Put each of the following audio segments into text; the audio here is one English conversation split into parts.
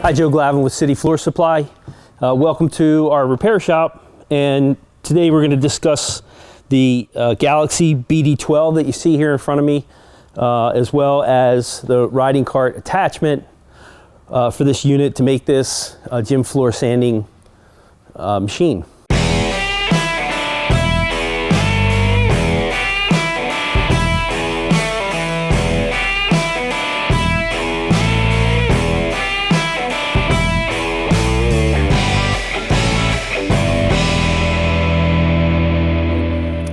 Hi, Joe Glavin with City Floor Supply. Welcome to our repair shop, and today we're going to discuss the Galaxy BD12 that you see here in front of me, as well as the riding cart attachment for this unit to make this a gym floor sanding machine.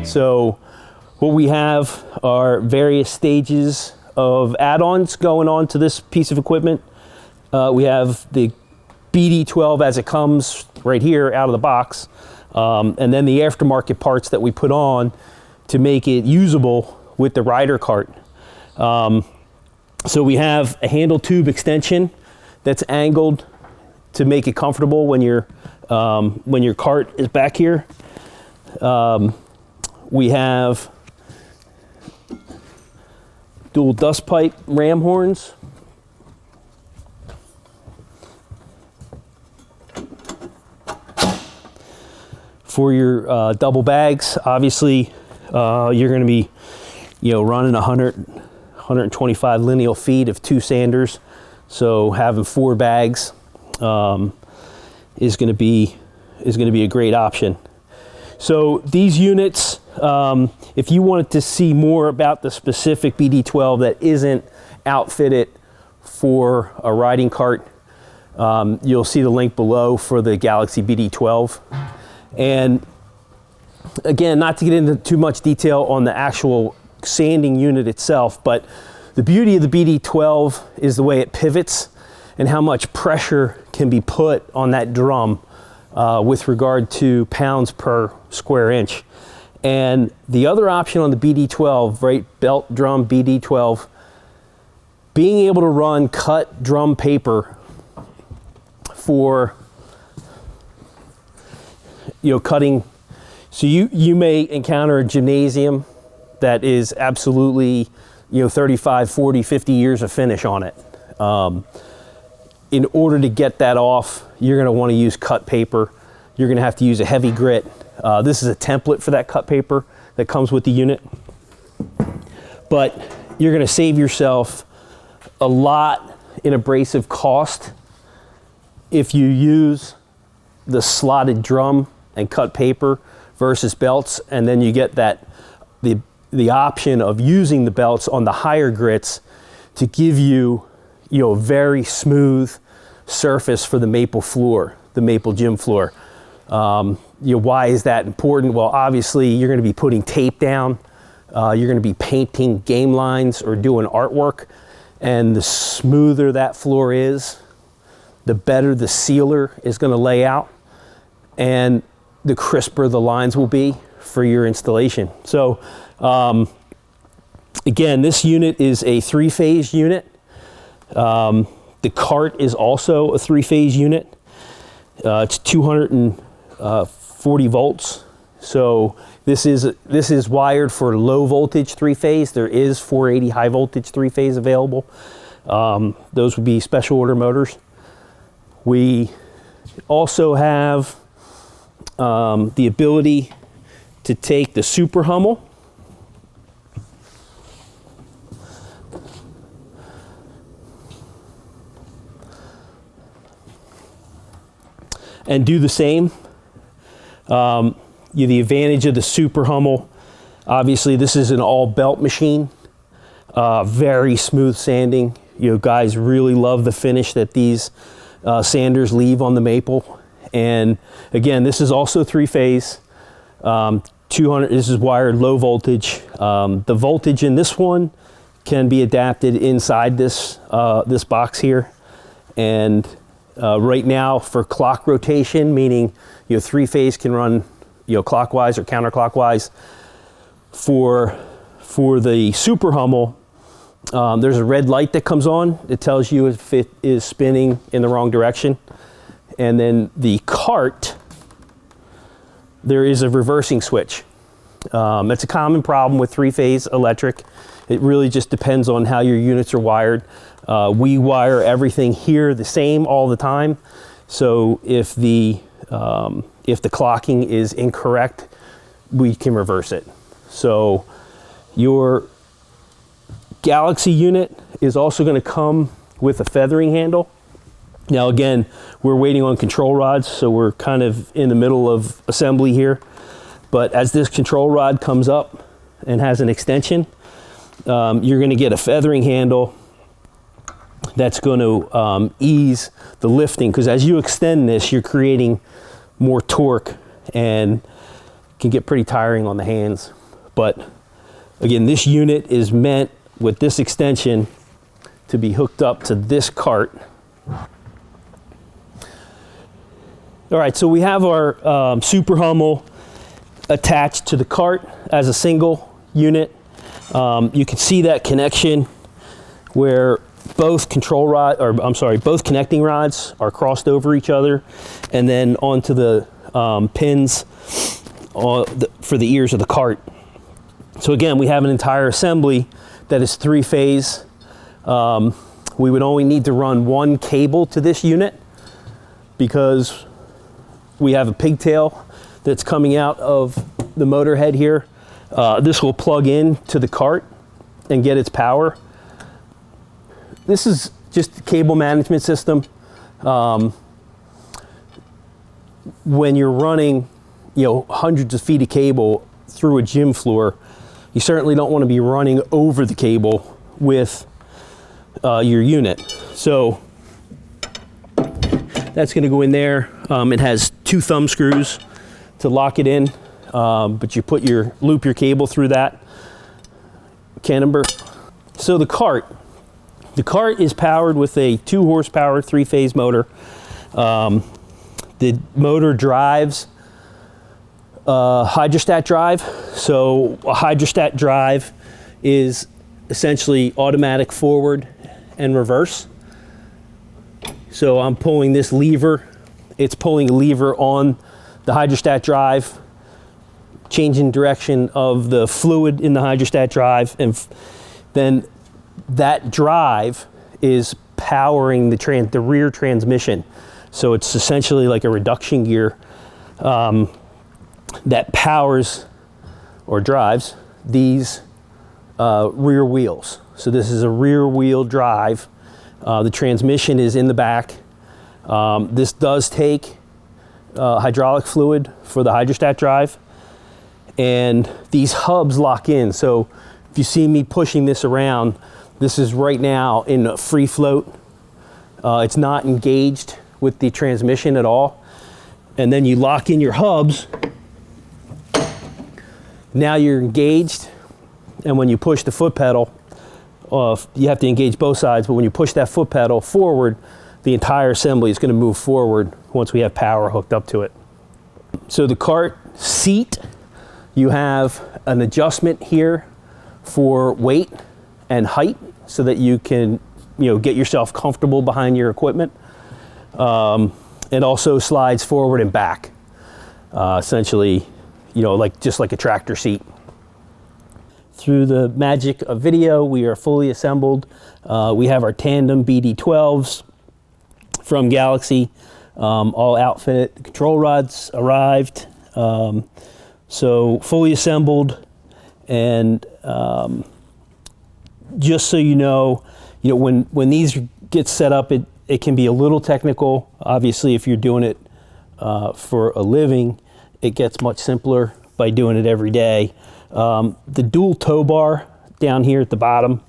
So what we have are various stages of add-ons going on to this piece of equipment. We have the BD12 as it comes right here out of the box, and then the aftermarket parts that we put on to make it usable with the rider cart. So we have a handle tube extension that's angled to make it comfortable when your cart is back here. We have dual dust pipe ram horns. For your double bags, obviously, you're going to be, running 125 lineal feet of 2 sanders. So having 4 bags is going to be a great option. So these units, if you wanted to see more about the specific BD12 that isn't outfitted for a riding cart, you'll see the link below for the Galaxy BD12. And again, not to get into too much detail on the actual sanding unit itself, but the beauty of the BD12 is the way it pivots and how much pressure can be put on that drum with regard to pounds per square inch. And the other option on the BD12, right, belt drum BD12, being able to run cut drum paper for cutting. So you may encounter a gymnasium that is absolutely 35, 40, 50 years of finish on it. In order to get that off, you're going to want to use cut paper. You're going to have to use a heavy grit. This is a template for that cut paper that comes with the unit. But you're going to save yourself a lot in abrasive cost if you use the slotted drum and cut paper versus belts, and then you get the option of using the belts on the higher grits to give you a very smooth surface for the maple floor, the maple gym floor. Why is that important? Well, obviously you're going to be putting tape down, you're going to be painting game lines or doing artwork, and the smoother that floor is, the better the sealer is going to lay out, and the crisper the lines will be for your installation. So again, this unit is a 3-phase unit. The cart is also a 3-phase unit. It's 240 volts. So this is wired for low voltage 3-phase. There is 480 high voltage 3-phase available. Those would be special order motors. We also have the ability to take the Super Hummel and do the same. The advantage of the Super Hummel, obviously this is an all belt machine, very smooth sanding. Guys really love the finish that these sanders leave on the maple. And again, this is also 3-phase, 200, this is wired low voltage. The voltage in this one can be adapted inside this box here. And right now for clock rotation, meaning 3-phase can run clockwise or counterclockwise. For the Super Hummel, there's a red light that comes on. It tells you if it is spinning in the wrong direction. And then the cart, there is a reversing switch. It's a common problem with three-phase electric. It really just depends on how your units are wired. We wire everything here the same all the time. So if the clocking is incorrect, we can reverse it. So your Galaxy unit is also going to come with a feathering handle. Now again, we're waiting on control rods, so we're kind of in the middle of assembly here. But as this control rod comes up and has an extension, you're going to get a feathering handle that's going to ease the lifting, because as you extend this, you're creating more torque and can get pretty tiring on the hands. But again, this unit is meant with this extension to be hooked up to this cart. All right, so we have our Super Hummel attached to the cart as a single unit. You can see that connection where both both connecting rods are crossed over each other, and then onto the pins for the ears of the cart. So again, we have an entire assembly that is three-phase. We would only need to run one cable to this unit because we have a pigtail that's coming out of the motor head here. This will plug in to the cart and get its power. This is just a cable management system. When you're running, hundreds of feet of cable through a gym floor, you certainly don't want to be running over the cable with your unit. So that's going to go in there. It has 2 thumb screws to lock it in, but you loop your cable through that camber. So the cart is powered with a 2 horsepower 3-phase motor. The motor drives a hydrostat drive. So a hydrostat drive is essentially automatic forward and reverse. So I'm pulling this lever. It's pulling a lever on the hydrostat drive, changing direction of the fluid in the hydrostat drive, and then that drive is powering the rear transmission. So it's essentially like a reduction gear that powers or drives these rear wheels. So this is a rear wheel drive. The transmission is in the back. This does take hydraulic fluid for the hydrostat drive, and these hubs lock in. So if you see me pushing this around, this is right now in a free float. It's not engaged with the transmission at all. And then you lock in your hubs. Now you're engaged, and when you push the foot pedal, you have to engage both sides, but when you push that foot pedal forward, the entire assembly is going to move forward once we have power hooked up to it. So the cart seat, you have an adjustment here for weight and height so that you can get yourself comfortable behind your equipment. It also slides forward and back, essentially, just like a tractor seat. Through the magic of video, we are fully assembled. We have our Tandem BD12s from Galaxy, all outfitted. The control rods arrived, so fully assembled. And just so you know, when these get set up, it can be a little technical. Obviously, if you're doing it for a living, it gets much simpler by doing it every day. The dual tow bar down here at the bottom,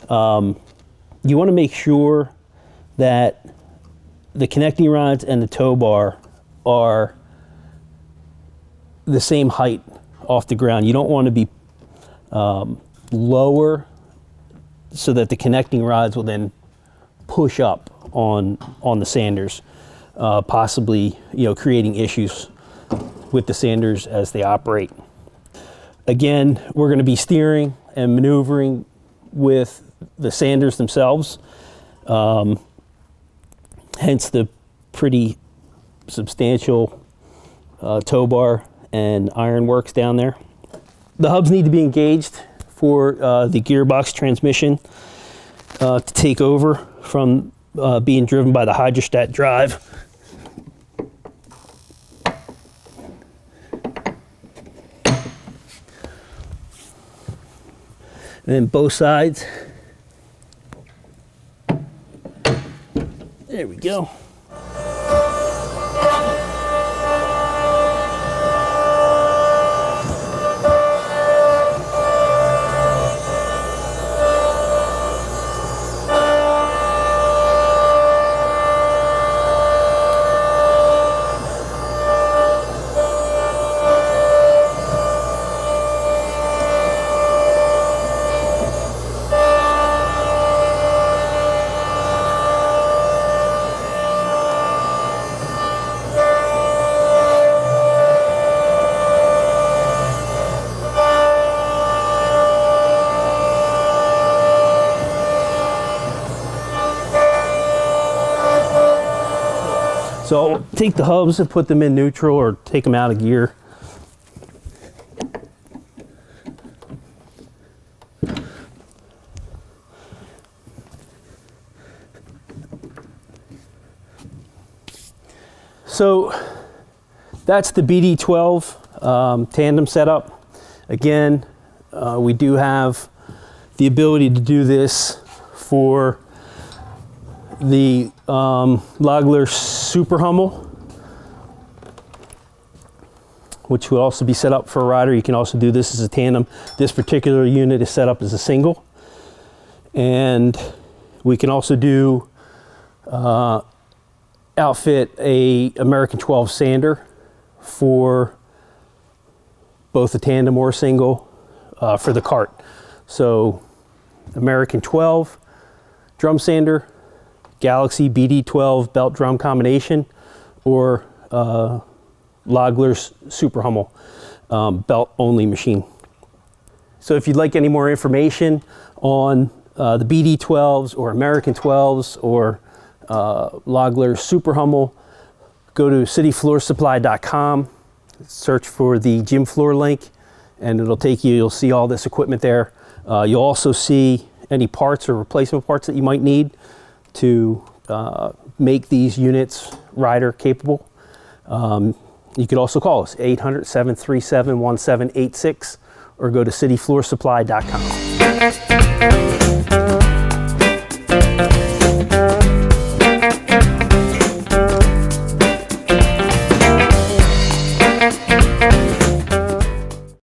you want to make sure that the connecting rods and the tow bar are the same height off the ground. You don't want to be lower so that the connecting rods will then push up on the sanders, possibly creating issues with the sanders as they operate. Again, we're going to be steering and maneuvering with the sanders themselves, hence the pretty substantial tow bar and iron works down there. the hubs need to be engaged for the gearbox transmission to take over from being driven by the hydrostat drive. And then both sides. There we go. So I'll take the hubs and put them in neutral or take them out of gear. So that's the BD12 tandem setup. Again, we do have the ability to do this for the Lagler Super Hummel, which will also be set up for a rider. You can also do this as a tandem. This particular unit is set up as a single. And we can also do outfit a American 12 sander for both a tandem or a single for the cart. So American 12 drum sander, Galaxy BD12 belt drum combination, or Lagler's Super Hummel belt only machine. So if you'd like any more information on the BD12s or American 12s or Lagler's Super Hummel, go to cityfloorsupply.com, search for the gym floor link, and it'll take you, you'll see all this equipment there. You'll also see any parts or replacement parts that you might need to make these units rider capable. You could also call us 800-737-1786 or go to cityfloorsupply.com.